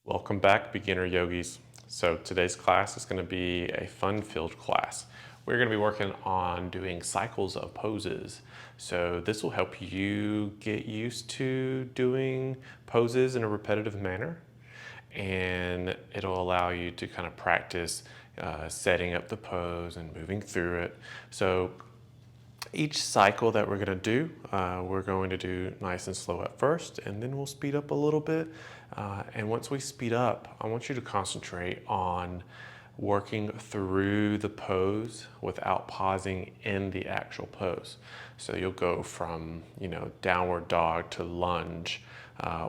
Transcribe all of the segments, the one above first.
Welcome back, beginner yogis. So today's class is going to be a fun-filled class. We're going to be working on doing cycles of poses. So this will help you get used to doing poses in a repetitive manner, and it'll allow you to kind of practice setting up the pose and moving through it. So each cycle that we're going to do nice and slow at first, and then we'll speed up a little bit. And once we speed up, I want you to concentrate on working through the pose without pausing in the actual pose. So you'll go from, downward dog to lunge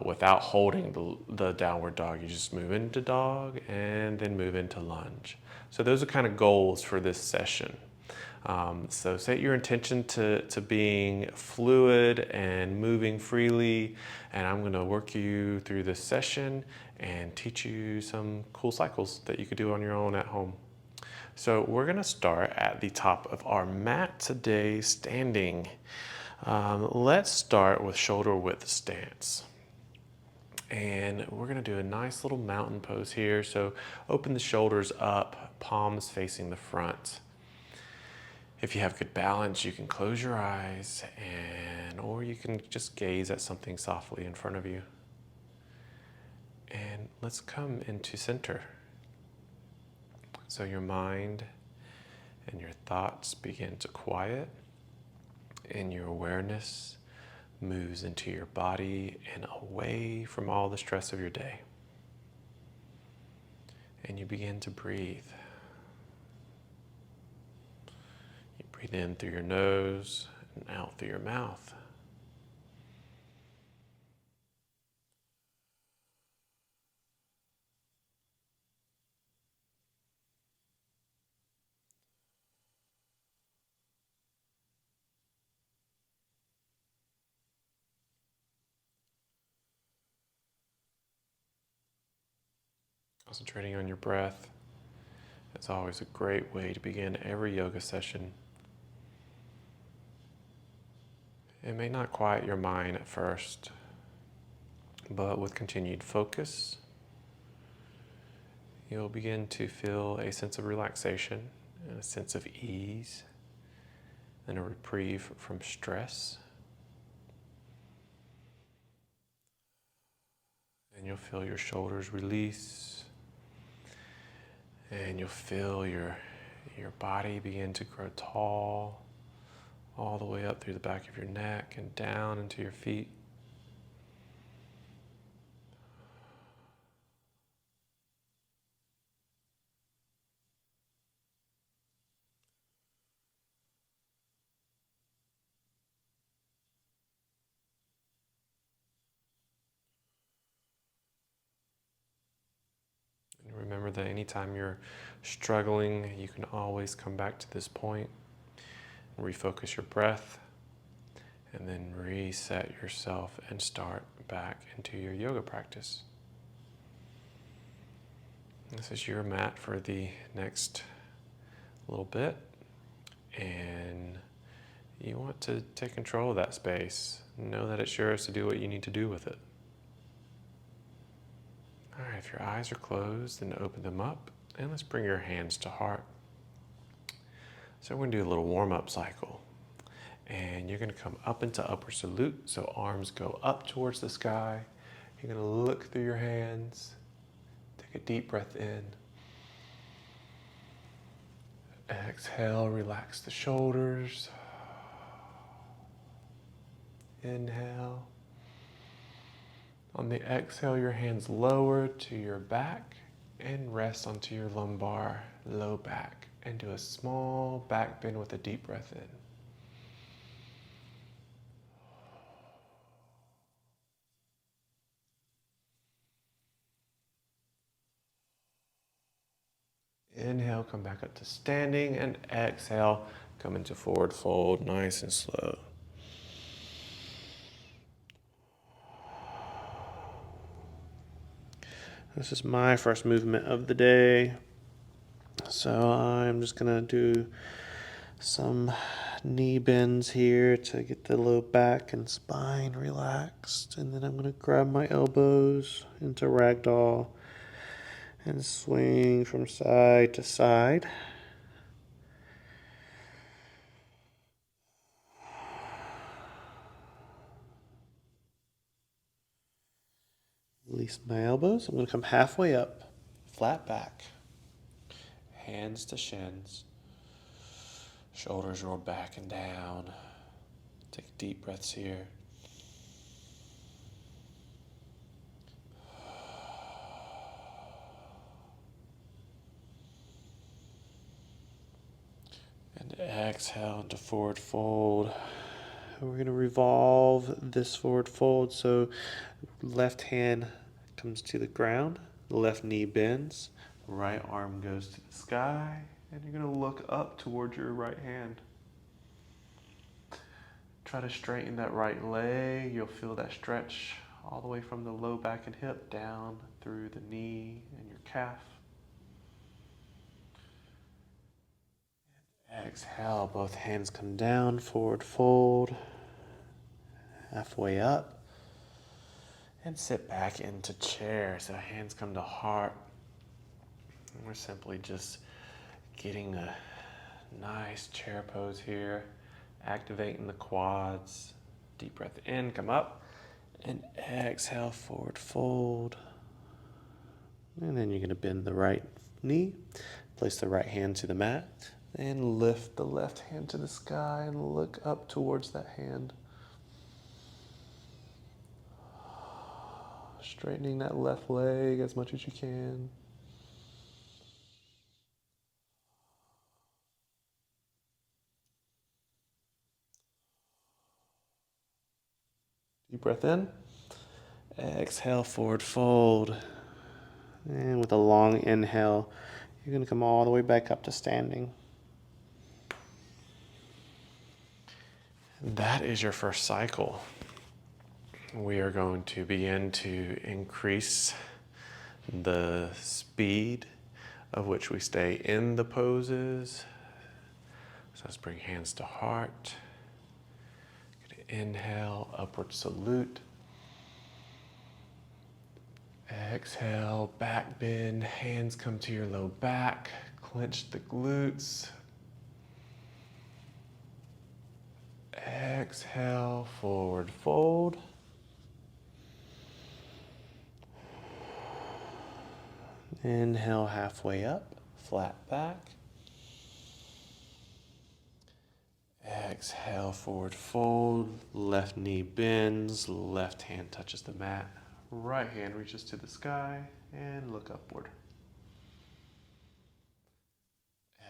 without holding the downward dog. You just move into dog and then move into lunge. So those are kind of goals for this session. So set your intention to being fluid and moving freely, and I'm going to work you through this session and teach you some cool cycles that you could do on your own at home. So we're going to start at the top of our mat today, standing. Let's start with shoulder width stance. And we're going to do a nice little mountain pose here. So open the shoulders up, palms facing the front. If you have good balance, you can close your eyes or you can just gaze at something softly in front of you. And let's come into center. So your mind and your thoughts begin to quiet, and your awareness moves into your body and away from all the stress of your day. And you begin to breathe. Breathe in through your nose and out through your mouth. Concentrating on your breath is always a great way to begin every yoga session. It may not quiet your mind at first, but with continued focus, you'll begin to feel a sense of relaxation and a sense of ease and a reprieve from stress. And you'll feel your shoulders release, and you'll feel your body begin to grow tall, all the way up through the back of your neck and down into your feet. And remember that anytime you're struggling, you can always come back to this point, refocus your breath, and then reset yourself and start back into your yoga practice. This is your mat for the next little bit, and you want to take control of that space. Know that it's yours to do what you need to do with it. All right, if your eyes are closed, then open them up, and let's bring your hands to heart. So we're going to do a little warm-up cycle. And you're going to come up into upward salute, so arms go up towards the sky. You're going to look through your hands. Take a deep breath in. Exhale, relax the shoulders. Inhale. On the exhale, your hands lower to your back and rest onto your lumbar, low back, and do a small back bend with a deep breath in. Inhale, come back up to standing, and exhale, come into forward fold, nice and slow. This is my first movement of the day, so I'm just gonna do some knee bends here to get the low back and spine relaxed, and then I'm gonna grab my elbows into ragdoll And swing from side to side. Release my elbows. I'm going to come halfway up, flat back, hands to shins, shoulders roll back and down. Take deep breaths here. And exhale into forward fold. We're going to revolve this forward fold. So left hand comes to the ground, the left knee bends, right arm goes to the sky, and you're going to look up towards your right hand. Try to straighten that right leg. You'll feel that stretch all the way from the low back and hip down through the knee and your calf. Exhale, both hands come down, forward fold, halfway up, and sit back into chair. So hands come to heart. And we're simply just getting a nice chair pose here, activating the quads. Deep breath in, come up, and exhale, forward fold. And then you're going to bend the right knee, place the right hand to the mat, and lift the left hand to the sky and look up towards that hand. Straightening that left leg as much as you can. Deep breath in. Exhale, forward fold. And with a long inhale, you're going to come all the way back up to standing. That is your first cycle. We are going to begin to increase the speed of which we stay in the poses. So let's bring hands to heart. Inhale, upward salute. Exhale, back bend, hands come to your low back, clench the glutes. Exhale, forward fold. Inhale, halfway up, flat back. Exhale, forward fold, left knee bends, left hand touches the mat, right hand reaches to the sky, and look upward.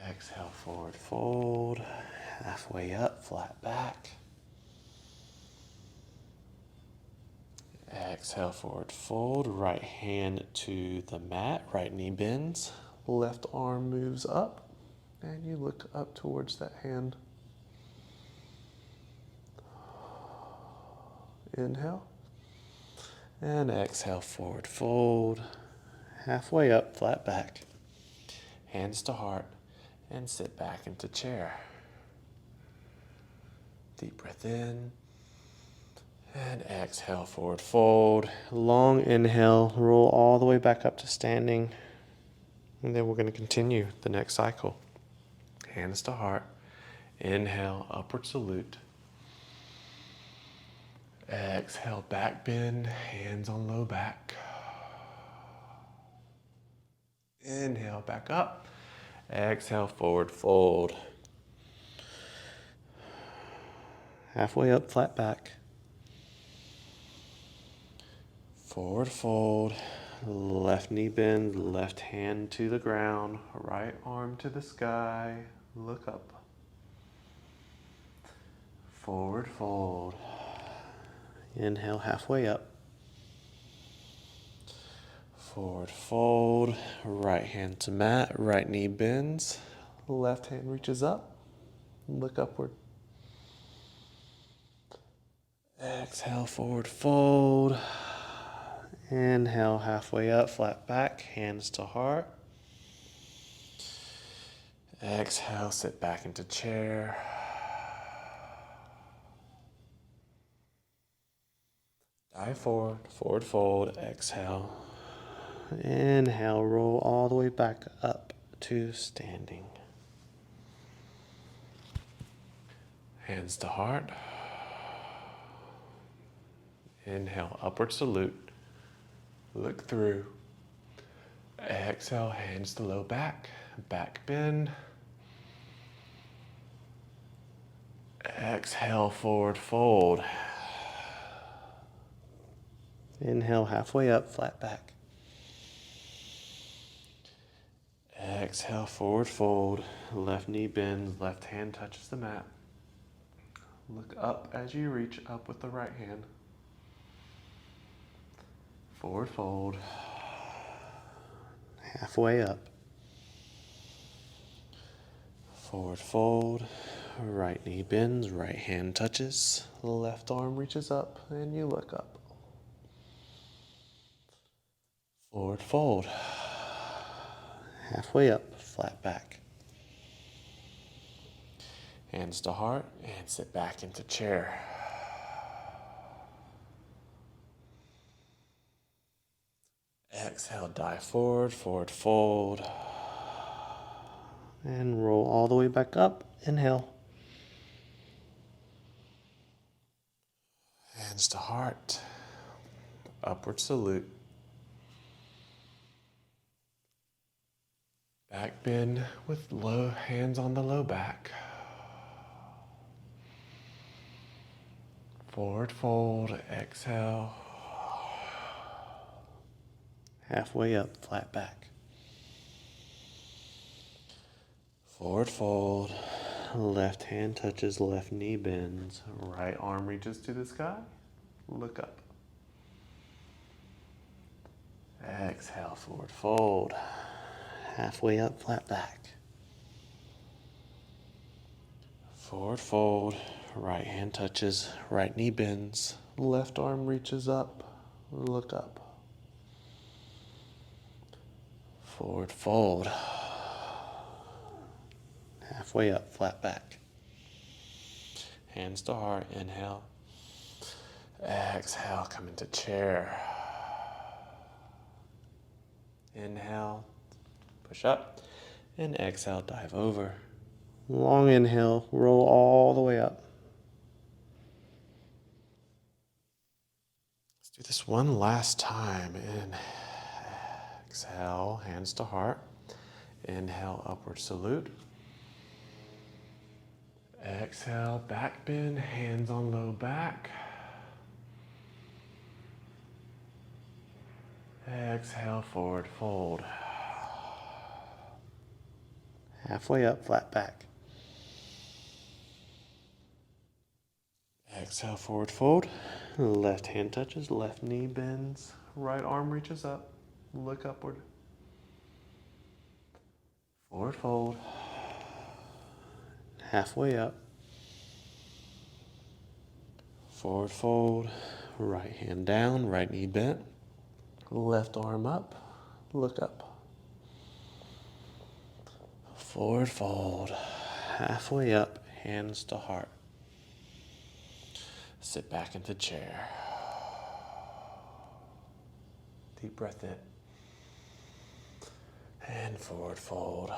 Exhale, forward fold, halfway up, flat back. Exhale, forward fold, right hand to the mat, right knee bends, left arm moves up, and you look up towards that hand. Inhale, and exhale, forward fold, halfway up, flat back, hands to heart, and sit back into chair. Deep breath in, and exhale, forward fold. Long inhale, roll all the way back up to standing. And then we're going to continue the next cycle. Hands to heart. Inhale, upward salute. Exhale, back bend, hands on low back. Inhale, back up. Exhale, forward fold. Halfway up, flat back. Forward fold. Left knee bend, left hand to the ground, right arm to the sky. Look up. Forward fold. Inhale, halfway up. Forward fold. Right hand to mat, right knee bends. Left hand reaches up. Look upward. Exhale, forward fold. Inhale, halfway up, flat back, hands to heart. Exhale, sit back into chair. Dive forward, forward fold, exhale. Inhale, roll all the way back up to standing. Hands to heart. Inhale, upward salute. Look through. Exhale, hands to low back. Back bend. Exhale, forward fold. Inhale, halfway up, flat back. Exhale, forward fold. Left knee bends, left hand touches the mat. Look up as you reach up with the right hand. Forward fold. Halfway up. Forward fold. Right knee bends, right hand touches. Left arm reaches up and you look up. Forward fold. Halfway up, flat back. Hands to heart and sit back into chair. Exhale, dive forward, forward fold. And roll all the way back up. Inhale. Hands to heart. Upward salute. Back bend with low hands on the low back. Forward fold, exhale. Halfway up, flat back. Forward fold. Left hand touches, left knee bends. Right arm reaches to the sky. Look up. Exhale, forward fold. Halfway up, flat back. Forward fold. Right hand touches, right knee bends. Left arm reaches up. Look up. Forward fold. Halfway up, flat back. Hands to heart, inhale. Exhale, come into chair. Inhale, push up. And exhale, dive over. Long inhale, roll all the way up. Let's do this one last time. Exhale, hands to heart. Inhale, upward salute. Exhale, back bend, hands on low back. Exhale, forward fold. Halfway up, flat back. Exhale, forward fold. Left hand touches, left knee bends, right arm reaches up. Look upward. Forward fold. Halfway up. Forward fold. Right hand down, right knee bent. Left arm up. Look up. Forward fold. Halfway up, hands to heart. Sit back into chair. Deep breath in. And forward fold.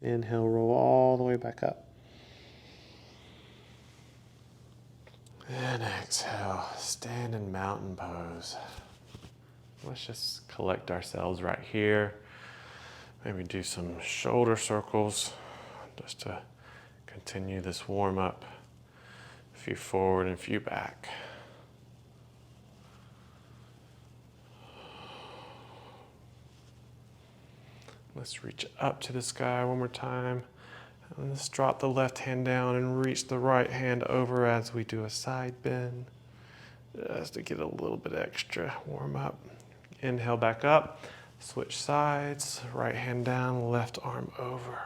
Inhale, roll all the way back up. And exhale, stand in mountain pose. Let's just collect ourselves right here. Maybe do some shoulder circles just to continue this warm up. A few forward and a few back. Let's reach up to the sky one more time. And let's drop the left hand down and reach the right hand over as we do a side bend. Just to get a little bit extra warm up. Inhale back up, switch sides, right hand down, left arm over.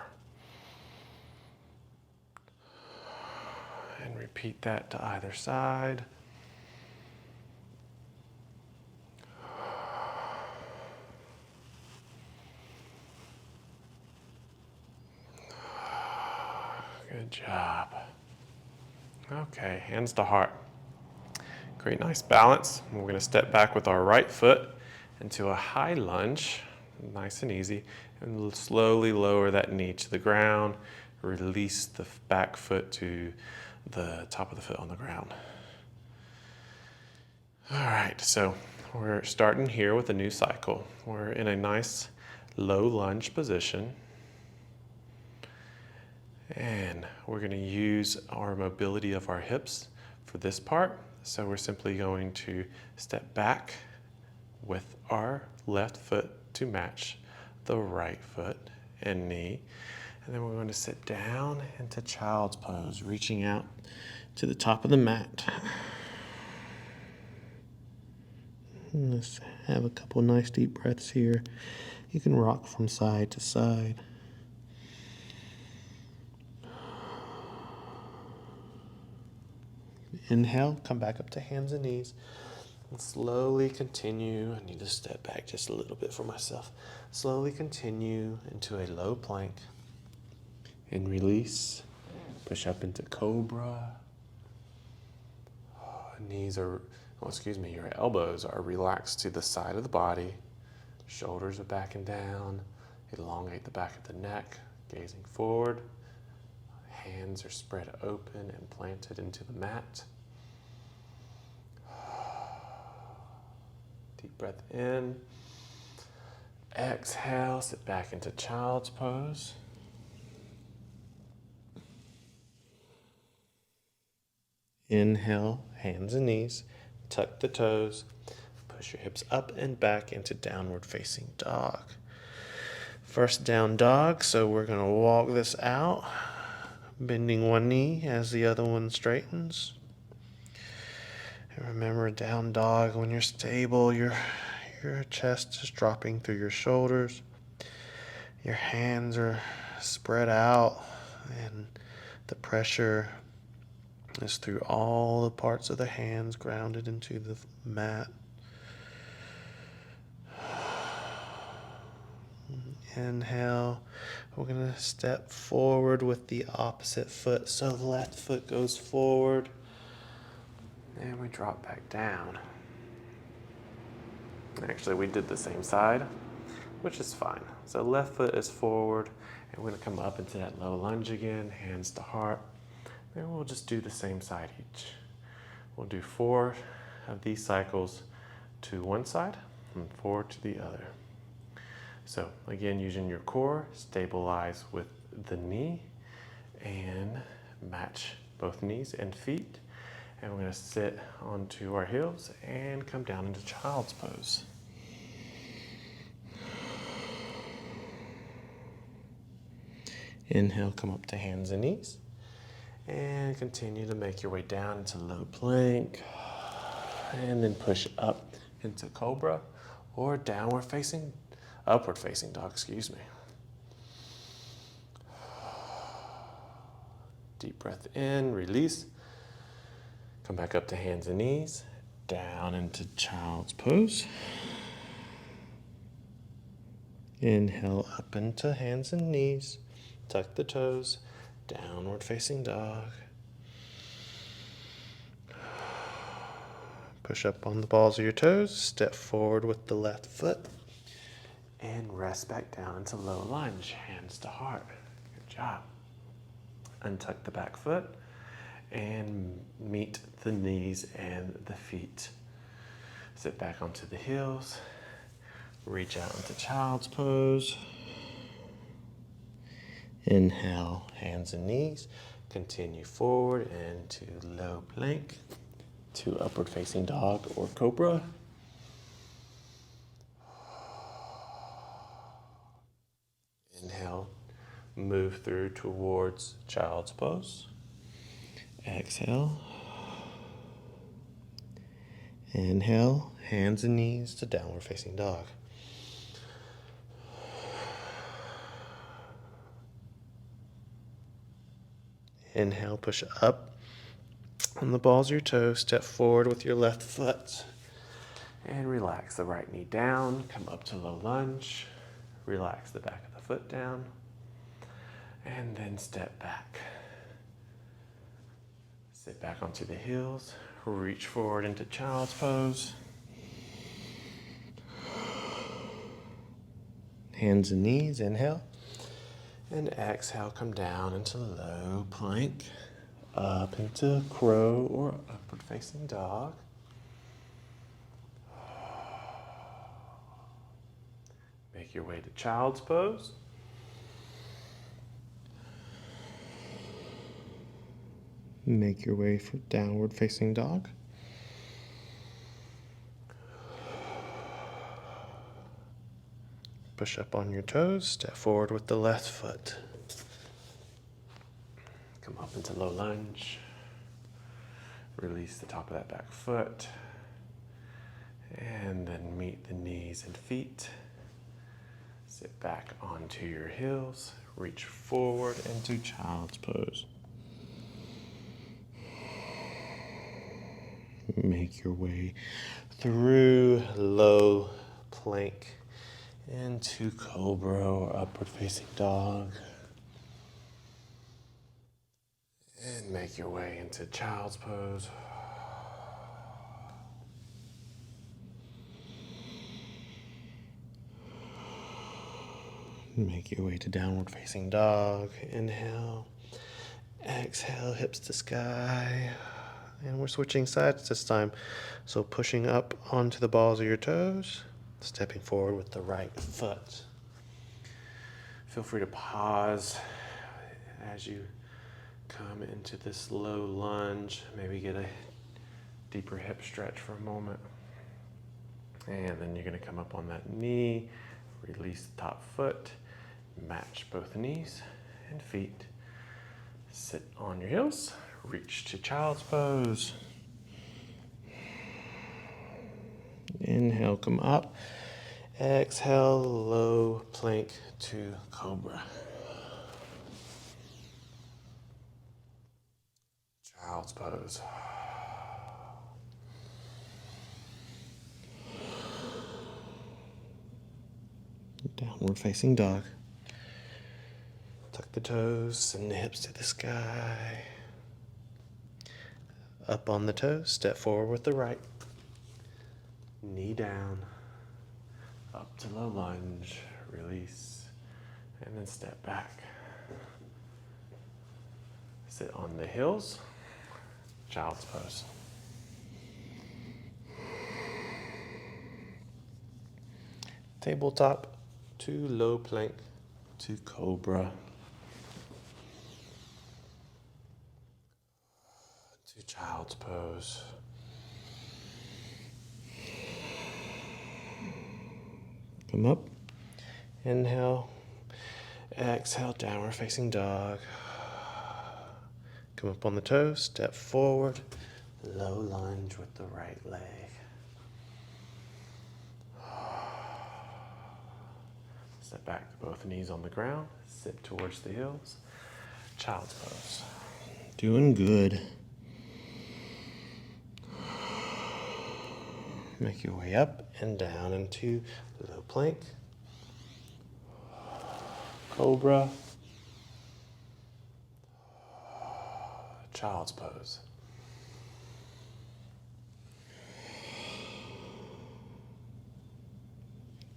And repeat that to either side. Good job. Okay, hands to heart. Great, nice balance. We're going to step back with our right foot into a high lunge, nice and easy, and slowly lower that knee to the ground. Release the back foot to the top of the foot on the ground. All right, so we're starting here with a new cycle. We're in a nice low lunge position. And we're going to use our mobility of our hips for this part. So we're simply going to step back with our left foot to match the right foot and knee. And then we're going to sit down into child's pose, reaching out to the top of the mat. Let's have a couple nice deep breaths here. You can rock from side to side. Inhale, come back up to hands and knees. And slowly continue. I need to step back just a little bit for myself. Slowly continue into a low plank. And release. Push up into cobra. Your elbows are relaxed to the side of the body. Shoulders are back and down. Elongate the back of the neck, gazing forward. Hands are spread open and planted into the mat. Deep breath in. Exhale, sit back into child's pose. Inhale, hands and knees. Tuck the toes. Push your hips up and back into downward facing dog. First down dog, so we're going to walk this out. Bending one knee as the other one straightens. And remember, down dog, when you're stable, your chest is dropping through your shoulders. Your hands are spread out, and the pressure is through all the parts of the hands, grounded into the mat. Inhale. We're going to step forward with the opposite foot. So the left foot goes forward. And we drop back down. Actually, we did the same side, which is fine. So left foot is forward. And we're going to come up into that low lunge again, hands to heart. And we'll just do the same side each. We'll do 4 of these cycles to one side and 4 to the other. So again, using your core, stabilize with the knee and match both knees and feet. And we're going to sit onto our heels and come down into child's pose. Inhale, come up to hands and knees. And continue to make your way down into low plank. And then push up into cobra or upward facing dog, excuse me. Deep breath in, release. Come back up to hands and knees, down into child's pose. Inhale up into hands and knees, tuck the toes, downward facing dog. Push up on the balls of your toes, step forward with the left foot. And rest back down into low lunge, hands to heart. Good job. Untuck the back foot and meet the knees and the feet. Sit back onto the heels. Reach out into child's pose. Inhale, hands and knees. Continue forward into low plank to upward facing dog or cobra. Inhale, move through towards child's pose. Exhale. Inhale, hands and knees to downward facing dog. Inhale, push up on the balls of your toes. Step forward with your left foot. And relax the right knee down. Come up to low lunge. Relax the back of the foot down. And then step back. Sit back onto the heels, reach forward into child's pose. Hands and knees, inhale. And exhale, come down into low plank, up into crow or upward facing dog. Make your way to child's pose. Make your way for downward facing dog. Push up on your toes, step forward with the left foot. Come up into low lunge. Release the top of that back foot. And then meet the knees and feet. Sit back onto your heels. Reach forward into child's pose. Make your way through low plank into cobra or upward facing dog. And make your way into child's pose. Make your way to downward facing dog. Inhale. Exhale, hips to sky. And we're switching sides this time. So pushing up onto the balls of your toes, stepping forward with the right foot. Feel free to pause as you come into this low lunge. Maybe get a deeper hip stretch for a moment. And then you're going to come up on that knee, release the top foot, match both knees and feet. Sit on your heels, reach to child's pose. Inhale, come up. Exhale, low plank to cobra. Child's pose. Downward facing dog. Tuck the toes and the hips to the sky. Up on the toes, step forward with the right. Knee down. Up to low lunge. Release. And then step back. Sit on the heels. Child's pose. Tabletop to low plank to cobra. To child's pose. Come up. Inhale. Exhale, downward facing dog. Come up on the toes, step forward. Low lunge with the right leg. Step back to both knees on the ground. Sit towards the heels. Child's pose. Doing good. Make your way up and down into low plank. Cobra. Child's pose.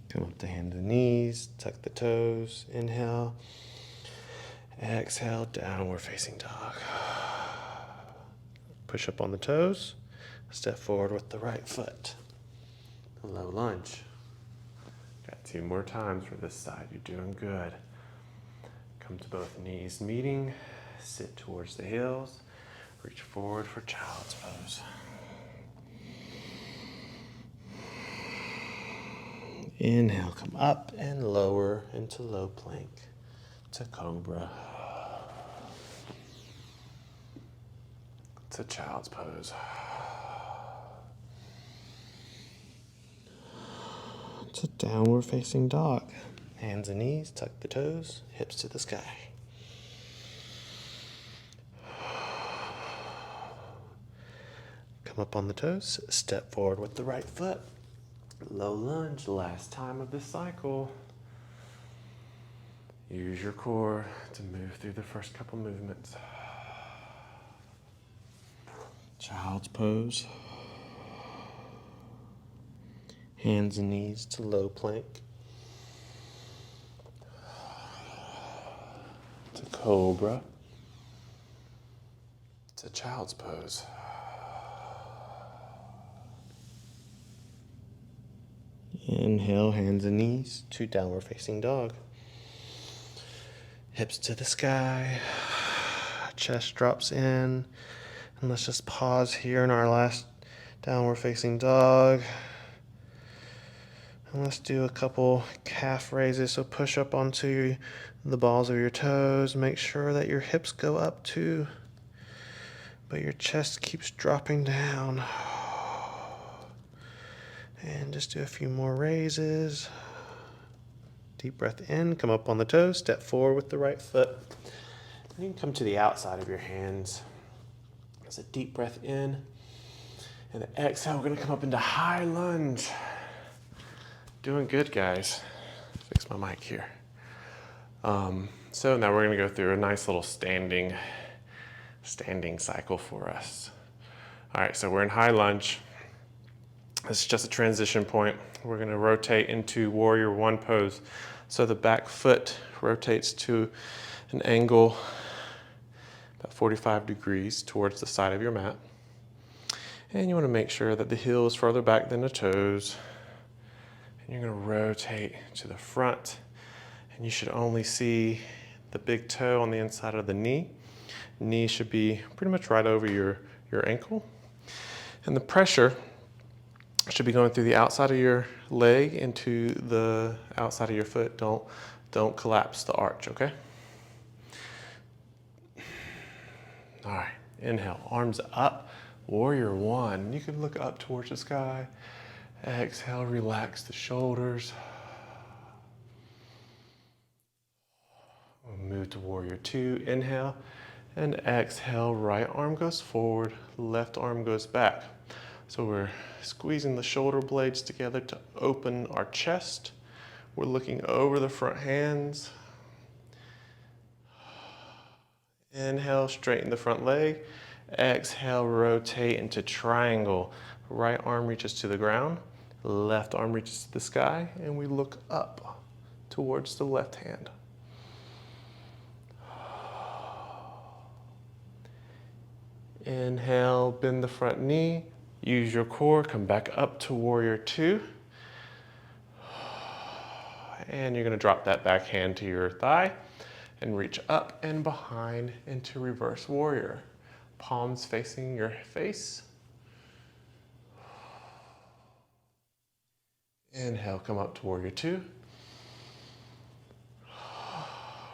Come up to hands and knees, tuck the toes, inhale. Exhale, downward facing dog. Push up on the toes, step forward with the right foot. Low lunge. Got 2 more times for this side. You're doing good. Come to both knees meeting, sit towards the heels, reach forward for child's pose. Inhale, come up and lower into low plank to cobra. To child's pose. To downward facing dog. Hands and knees, tuck the toes, hips to the sky. Come up on the toes, step forward with the right foot. Low lunge, last time of this cycle. Use your core to move through the first couple movements. Child's pose. Hands and knees to low plank. To cobra. To child's pose. Inhale, hands and knees to downward facing dog. Hips to the sky. Chest drops in. And let's just pause here in our last downward facing dog. And let's do a couple calf raises. So push up onto the balls of your toes. Make sure that your hips go up too, but your chest keeps dropping down. And just do a few more raises. Deep breath in, come up on the toes, step forward with the right foot. And you can come to the outside of your hands. It's a deep breath in. And the exhale, we're gonna come up into high lunge. Doing good, guys. Fix my mic here. So now we're gonna go through a nice little standing cycle for us. All right, so we're in high lunge. This is just a transition point. We're gonna rotate into warrior one pose. So the back foot rotates to an angle about 45 degrees towards the side of your mat. And you wanna make sure that the heel is further back than the toes. And you're gonna rotate to the front. And you should only see the big toe on the inside of the knee. Knee should be pretty much right over your ankle. And the pressure should be going through the outside of your leg into the outside of your foot. Don't collapse the arch, okay? All right, inhale, arms up, warrior one. You can look up towards the sky. Exhale, relax the shoulders. We'll move to warrior two, inhale, and exhale, right arm goes forward, left arm goes back. So we're squeezing the shoulder blades together to open our chest. We're looking over the front hands. Inhale, straighten the front leg. Exhale, rotate into triangle. Right arm reaches to the ground, left arm reaches to the sky, and we look up towards the left hand. Inhale, bend the front knee. Use your core, come back up to warrior two. And you're gonna drop that back hand to your thigh and reach up and behind into reverse warrior. Palms facing your face. Inhale, come up to warrior two.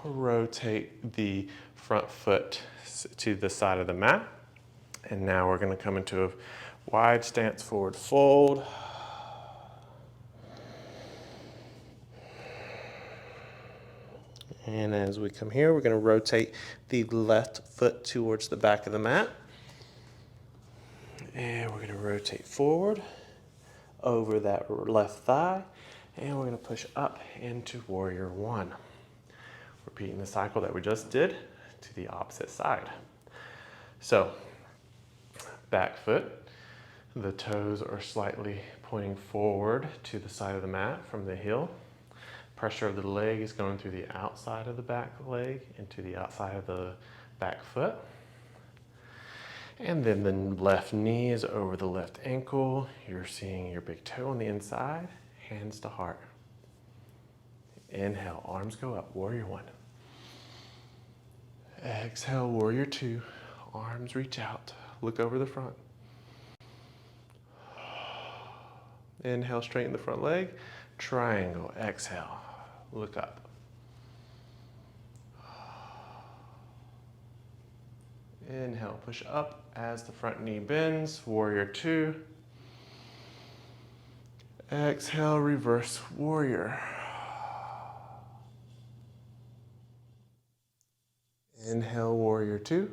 Rotate the front foot to the side of the mat. And now we're gonna come into a wide stance forward fold. And as we come here, we're gonna rotate the left foot towards the back of the mat. And we're gonna rotate forward over that left thigh. And we're gonna push up into warrior one. Repeating the cycle that we just did to the opposite side. So, back foot, the toes are slightly pointing forward to the side of the mat from the heel. Pressure of the leg is going through the outside of the back leg into the outside of the back foot. And then the left knee is over the left ankle. You're seeing your big toe on the inside, hands to heart. Inhale, arms go up, warrior one. Exhale, warrior two. Arms reach out, look over the front. Inhale, straighten the front leg. Triangle, exhale, look up. Inhale, push up as the front knee bends, warrior two. Exhale, reverse warrior. Inhale, warrior two.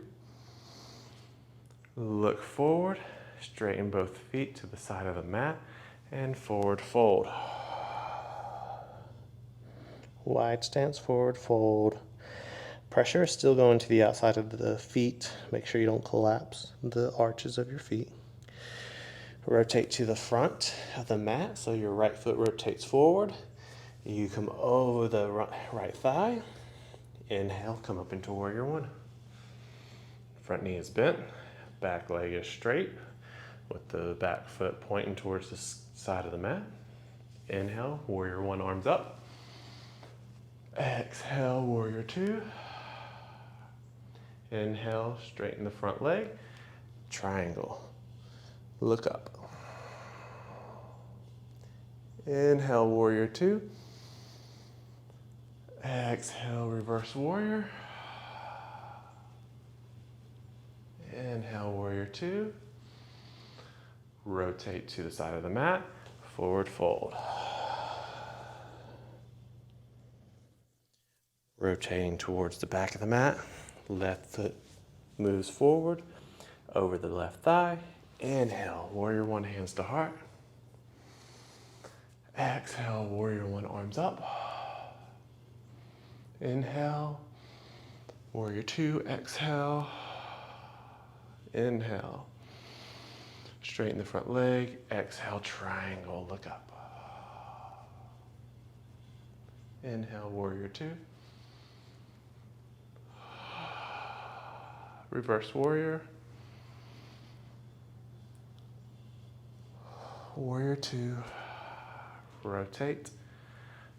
Look forward, straighten both feet to the side of the mat, and forward fold. Wide stance, forward fold. Pressure is still going to the outside of the feet. Make sure you don't collapse the arches of your feet. Rotate to the front of the mat so your right foot rotates forward. You come over the right thigh. Inhale, come up into warrior one. Front knee is bent, back leg is straight with the back foot pointing towards the side of the mat. Inhale, warrior one, arms up. Exhale, warrior two. Inhale, straighten the front leg. Triangle. Look up. Inhale, warrior two. Exhale, reverse warrior. Inhale, warrior two. Rotate to the side of the mat. Forward fold. Rotating towards the back of the mat. Left foot moves forward over the left thigh. Inhale, warrior one, hands to heart. Exhale, warrior one, arms up. Inhale, warrior two, exhale. Inhale, straighten the front leg. Exhale, triangle, look up. Inhale, warrior two. Reverse warrior. Warrior two. Rotate.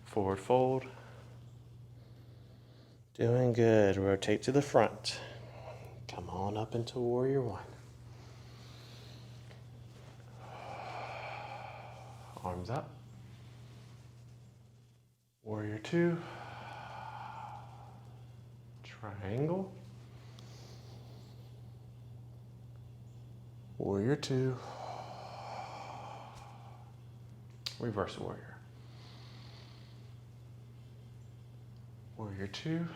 Forward fold. Doing good. Rotate to the front. Come on up into warrior one. Arms up. Warrior two. Triangle. Warrior two. Reverse warrior. Warrior two.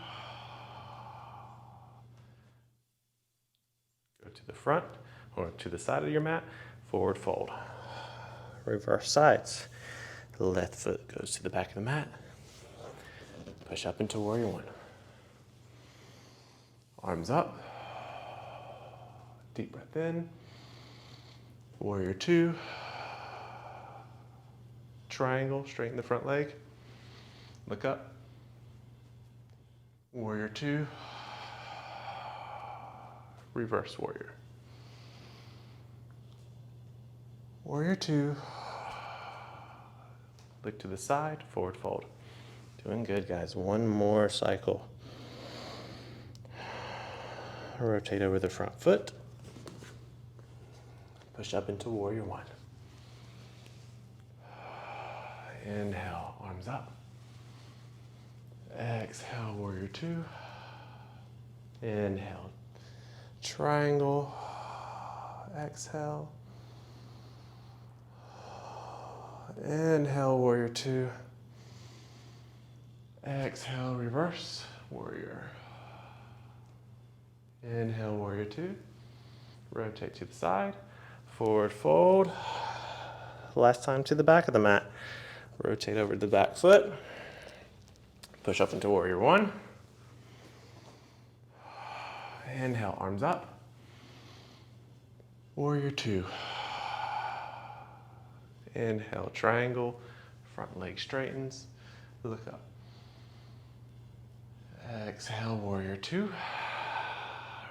Go to the front or to the side of your mat. Forward fold. Reverse sides. The left foot goes to the back of the mat. Push up into warrior one. Arms up. Deep breath in. Warrior two. Triangle, straighten the front leg. Look up. Warrior two. Reverse warrior. Warrior two. Look to the side, forward fold. Doing good, guys. One more cycle. Rotate over the front foot. Push up into warrior one. Inhale, arms up. Exhale, warrior two. Inhale, triangle. Exhale. Inhale, warrior two. Exhale, reverse warrior. Inhale, warrior two. Rotate to the side. Forward fold. Last time to the back of the mat. Rotate over the back foot. Push up into warrior one. Inhale, arms up. Warrior two. Inhale, triangle. Front leg straightens. Look up. Exhale, warrior two.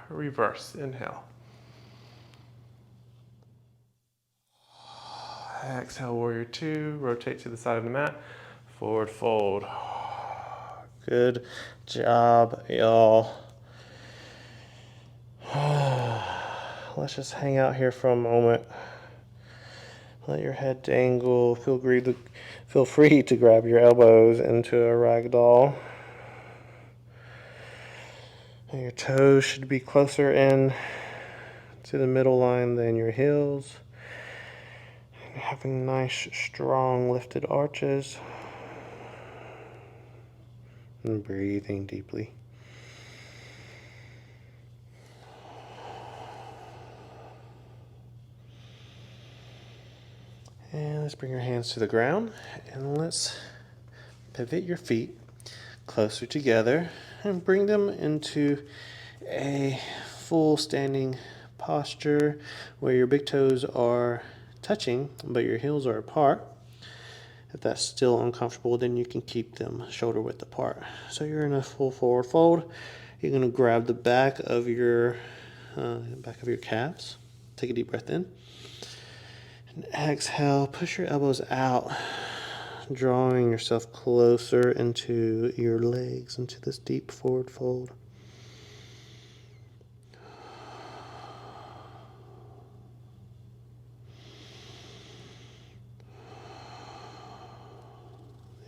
Reverse, inhale. Exhale, warrior two. Rotate to the side of the mat. Forward fold. Good job, y'all. Let's just hang out here for a moment. Let your head dangle. Feel free to grab your elbows into a ragdoll. And your toes should be closer in to the middle line than your heels. And having nice, strong, lifted arches. And breathing deeply. And let's bring your hands to the ground and let's pivot your feet closer together and bring them into a full standing posture where your big toes are touching but your heels are apart. If that's still uncomfortable, then you can keep them shoulder width apart. So you're in a full forward fold. You're going to grab the back of your calves. Take a deep breath in. And exhale, push your elbows out, drawing yourself closer into your legs, into this deep forward fold.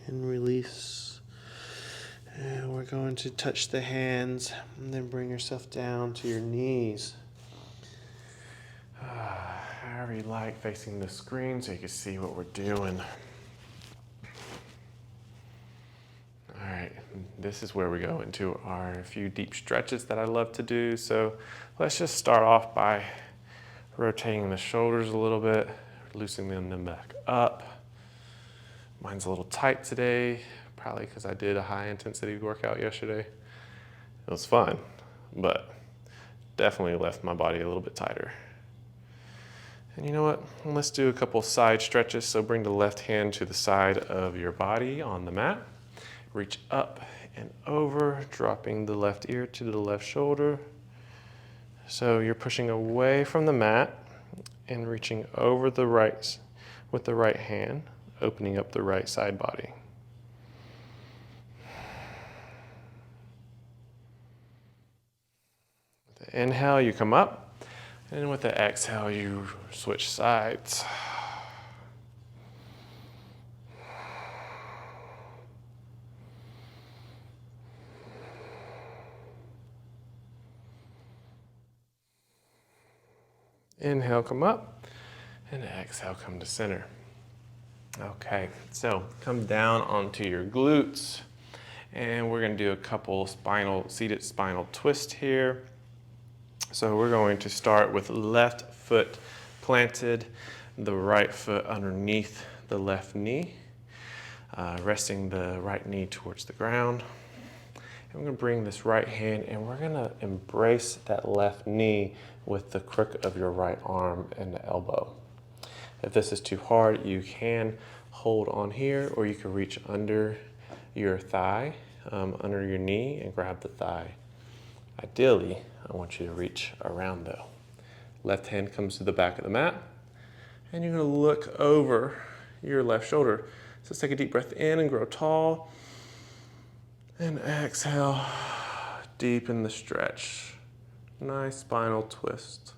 And release. And we're going to touch the hands and then bring yourself down to your knees. However you like, facing the screen so you can see what we're doing. All right, this is where we go into our few deep stretches that I love to do. So let's just start off by rotating the shoulders a little bit, loosening them back up. Mine's a little tight today, probably because I did a high intensity workout yesterday. It was fun, but definitely left my body a little bit tighter. And you know what? Let's do a couple side stretches. So bring the left hand to the side of your body on the mat. Reach up and over, dropping the left ear to the left shoulder. So you're pushing away from the mat and reaching over the right with the right hand, opening up the right side body. With the inhale, you come up. And with the exhale, you switch sides. Inhale, come up, and exhale, come to center. Okay, so come down onto your glutes, and we're gonna do a couple seated spinal twist here. So we're going to start with left foot planted, the right foot underneath the left knee, resting the right knee towards the ground. And we're gonna bring this right hand and we're gonna embrace that left knee with the crook of your right arm and the elbow. If this is too hard, you can hold on here or you can reach under your thigh, under your knee and grab the thigh. Ideally, I want you to reach around though. Left hand comes to the back of the mat and you're gonna look over your left shoulder. So let's take a deep breath in and grow tall. And exhale, deepen the stretch. Nice spinal twist.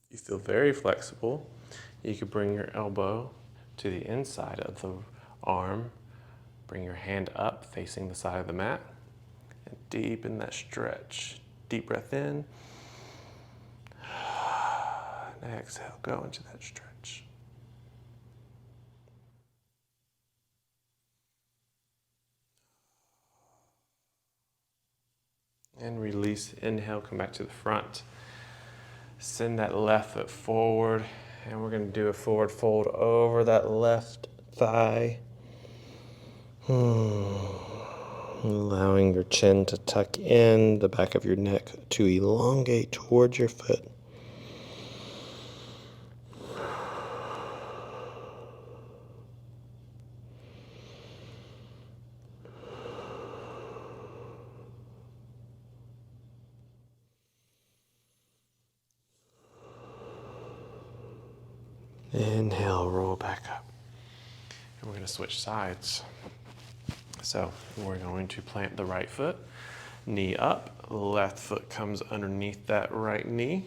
You feel very flexible. You could bring your elbow to the inside of the arm. Bring your hand up facing the side of the mat and deepen that stretch. Deep breath in. And exhale, go into that stretch. And release, inhale, come back to the front. Send that left foot forward, and we're gonna do a forward fold over that left thigh. Allowing your chin to tuck in, the back of your neck to elongate towards your foot. Inhale, roll back up. And we're going to switch sides. So we're going to plant the right foot, knee up, left foot comes underneath that right knee.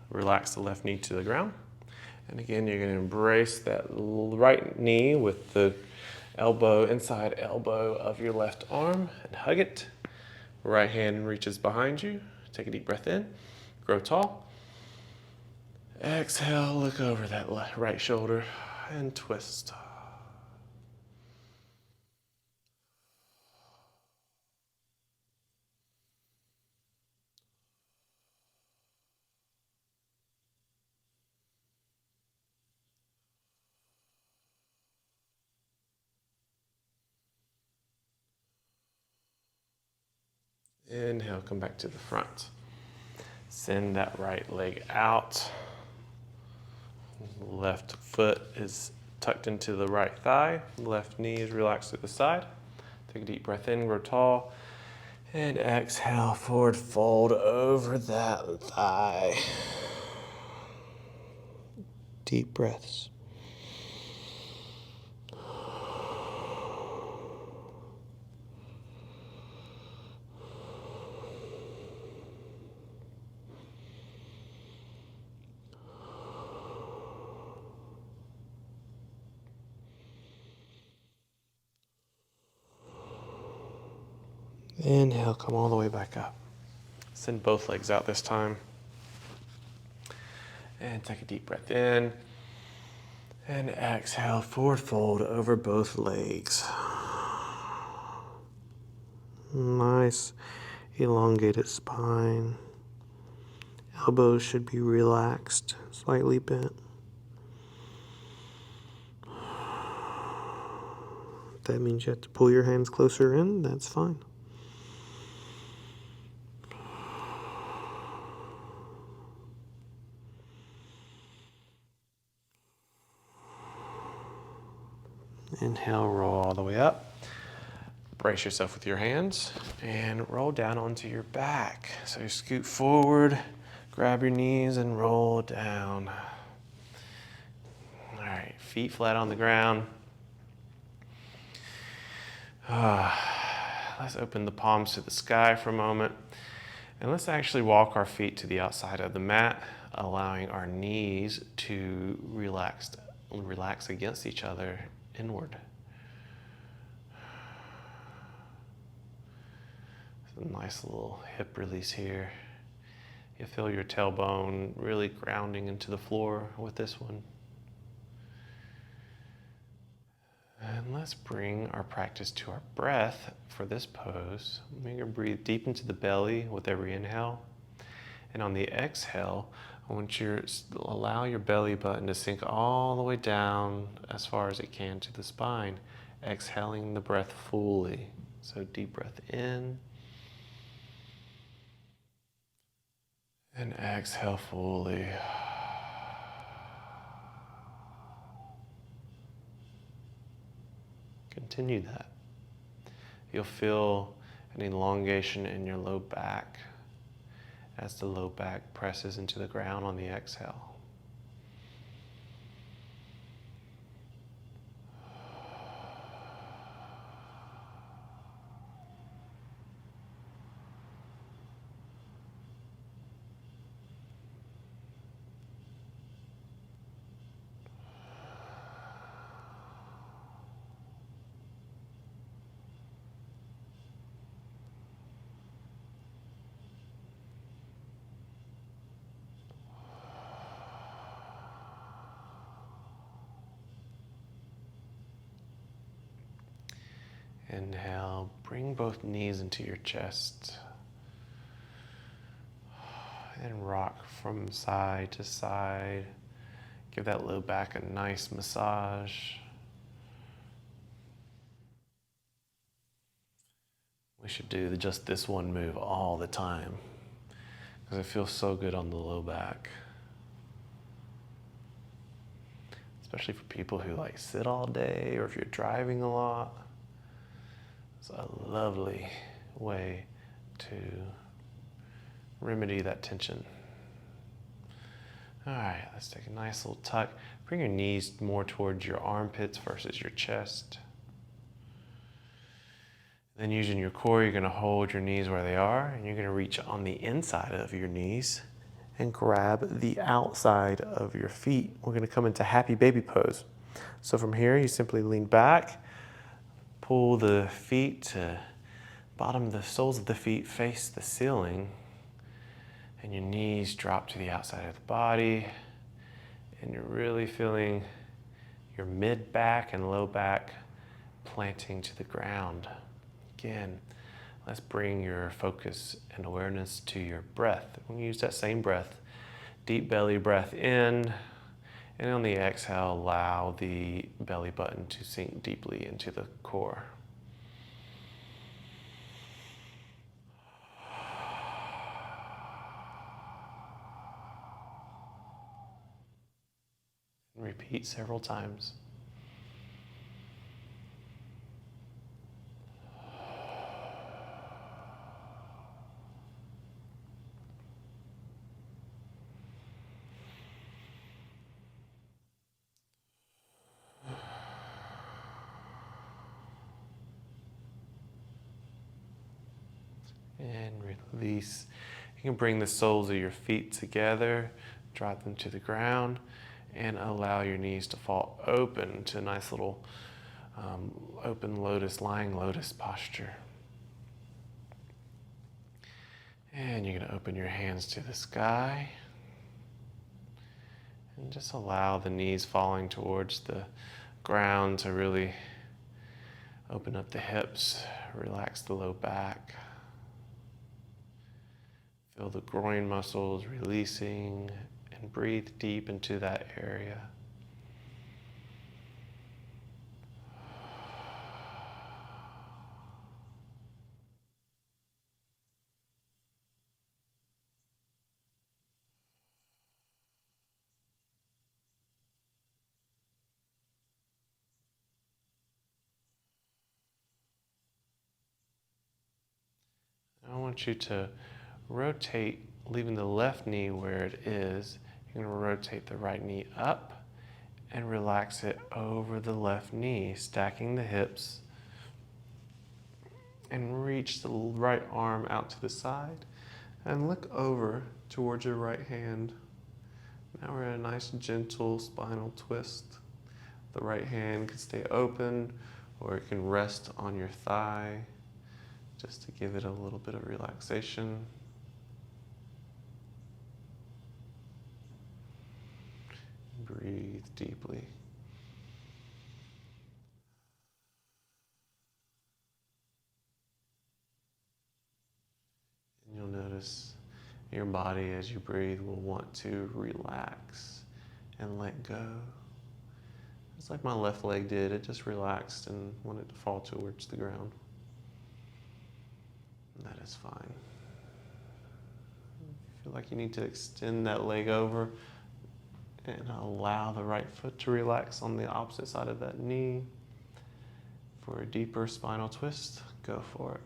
Relax the left knee to the ground. And again, you're going to embrace that right knee with the elbow, inside elbow of your left arm and hug it. Right hand reaches behind you. Take a deep breath in, grow tall. Exhale, look over that right shoulder and twist. Inhale, come back to the front. Send that right leg out. Left foot is tucked into the right thigh. Left knee is relaxed to the side. Take a deep breath in, grow tall. And exhale, forward fold over that thigh. Deep breaths. Inhale, come all the way back up. Send both legs out this time. And take a deep breath in. And exhale, forward fold over both legs. Nice elongated spine. Elbows should be relaxed, slightly bent. If that means you have to pull your hands closer in, that's fine. Inhale, roll all the way up. Brace yourself with your hands and roll down onto your back. So you scoot forward, grab your knees and roll down. All right, feet flat on the ground. Let's open the palms to the sky for a moment. And let's actually walk our feet to the outside of the mat, allowing our knees to relax against each other inward. It's a nice little hip release here. You feel your tailbone really grounding into the floor with this one. And let's bring our practice to our breath for this pose. Make her breathe deep into the belly with every inhale. And on the exhale, I want you to allow your belly button to sink all the way down as far as it can to the spine, exhaling the breath fully. So deep breath in. And exhale fully. Continue that. You'll feel an elongation in your low back as the low back presses into the ground on the exhale. Inhale, bring both knees into your chest and rock from side to side. Give that low back a nice massage. We should do just this one move all the time because it feels so good on the low back. Especially for people who like sit all day or if you're driving a lot. It's a lovely way to remedy that tension. All right, let's take a nice little tuck. Bring your knees more towards your armpits versus your chest. Then using your core, you're gonna hold your knees where they are and you're gonna reach on the inside of your knees and grab the outside of your feet. We're gonna come into happy baby pose. So from here, you simply lean back, pull the feet to the soles of the feet face the ceiling, and your knees drop to the outside of the body, and you're really feeling your mid back and low back planting to the ground. Again, let's bring your focus and awareness to your breath. We're gonna use that same breath, deep belly breath in, and on the exhale, allow the belly button to sink deeply into the core. repeat several times. And release. You can bring the soles of your feet together, drop them to the ground, and allow your knees to fall open to a nice little open lotus, lying lotus posture. And you're going to open your hands to the sky and just allow the knees falling towards the ground to really open up the hips, relax the low back. Feel the groin muscles releasing and breathe deep into that area. I want you to rotate, leaving the left knee where it is. You're going to rotate the right knee up and relax it over the left knee, stacking the hips. And reach the right arm out to the side and look over towards your right hand. Now we're in a nice gentle spinal twist. The right hand can stay open or it can rest on your thigh just to give it a little bit of relaxation. Breathe deeply. And you'll notice your body as you breathe will want to relax and let go. It's like my left leg did. It just relaxed and wanted to fall towards the ground. And that is fine. If you feel like you need to extend that leg over and allow the right foot to relax on the opposite side of that knee for a deeper spinal twist, go for it.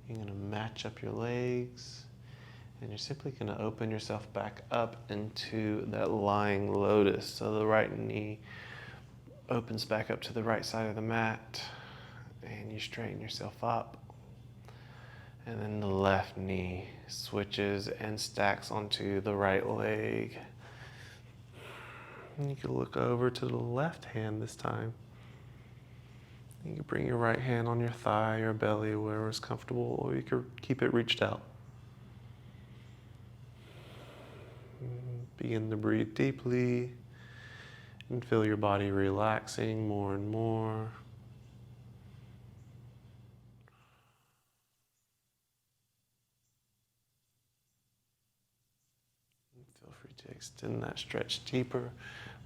You're going to match up your legs, and you're simply going to open yourself back up into that lying lotus. So the right knee opens back up to the right side of the mat, and you straighten yourself up. And then the left knee switches and stacks onto the right leg. And you can look over to the left hand this time. You can bring your right hand on your thigh or belly, wherever is comfortable, or you can keep it reached out. Begin to breathe deeply and feel your body relaxing more and more. And feel free to extend that stretch deeper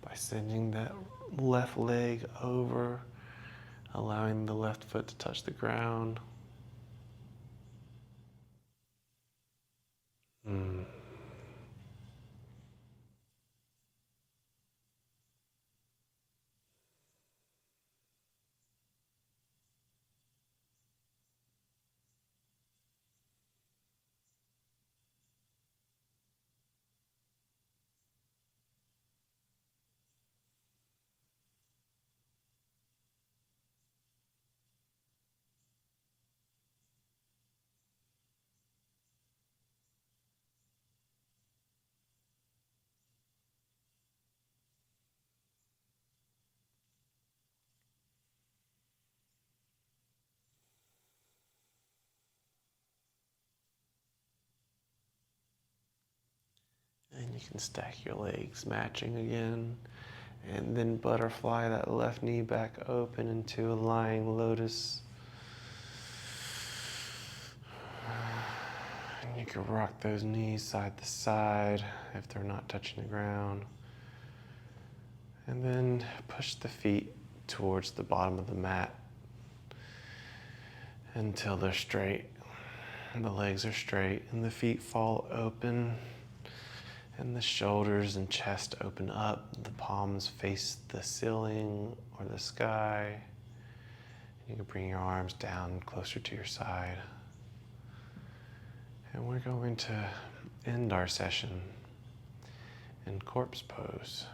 by sending that left leg over, allowing the left foot to touch the ground. And you can stack your legs, matching again. And then butterfly that left knee back open into a lying lotus. You can rock those knees side to side if they're not touching the ground. And then push the feet towards the bottom of the mat until they're straight. And the legs are straight and the feet fall open and the shoulders and chest open up. The palms face the ceiling or the sky. You can bring your arms down closer to your side. And we're going to end our session in corpse pose.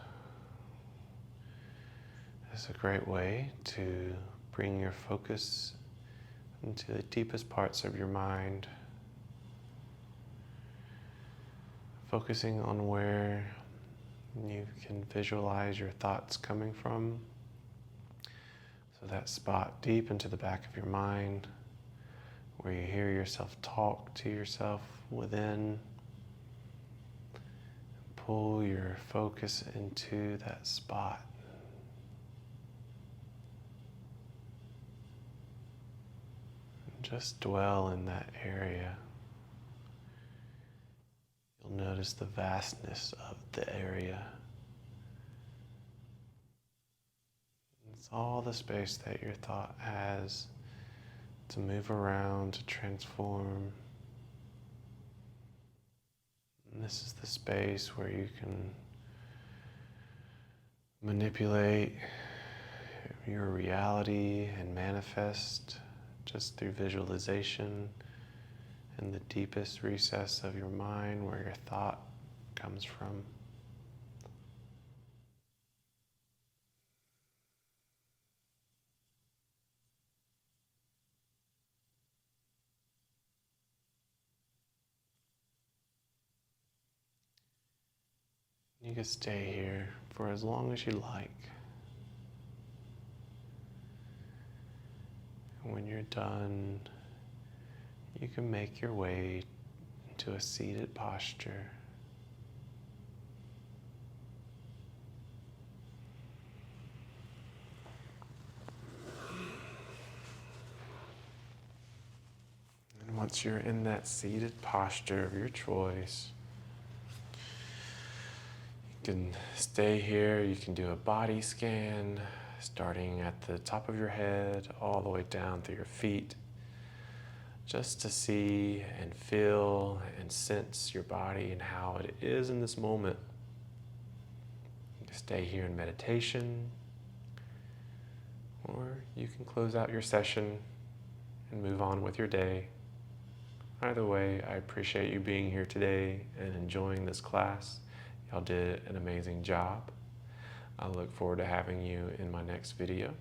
It's a great way to bring your focus into the deepest parts of your mind, focusing on where you can visualize your thoughts coming from. So that spot deep into the back of your mind, where you hear yourself talk to yourself within. Pull your focus into that spot. Just dwell in that area. You'll notice the vastness of the area. It's all the space that your thought has to move around, to transform. And this is the space where you can manipulate your reality and manifest just through visualization in the deepest recess of your mind where your thought comes from. You can stay here for as long as you like. And when you're done, you can make your way into a seated posture. And once you're in that seated posture of your choice, you can stay here. You can do a body scan, starting at the top of your head, all the way down through your feet, just to see and feel and sense your body and how it is in this moment. You can stay here in meditation, or you can close out your session and move on with your day. Either way, I appreciate you being here today and enjoying this class. Y'all did an amazing job. I look forward to having you in my next video.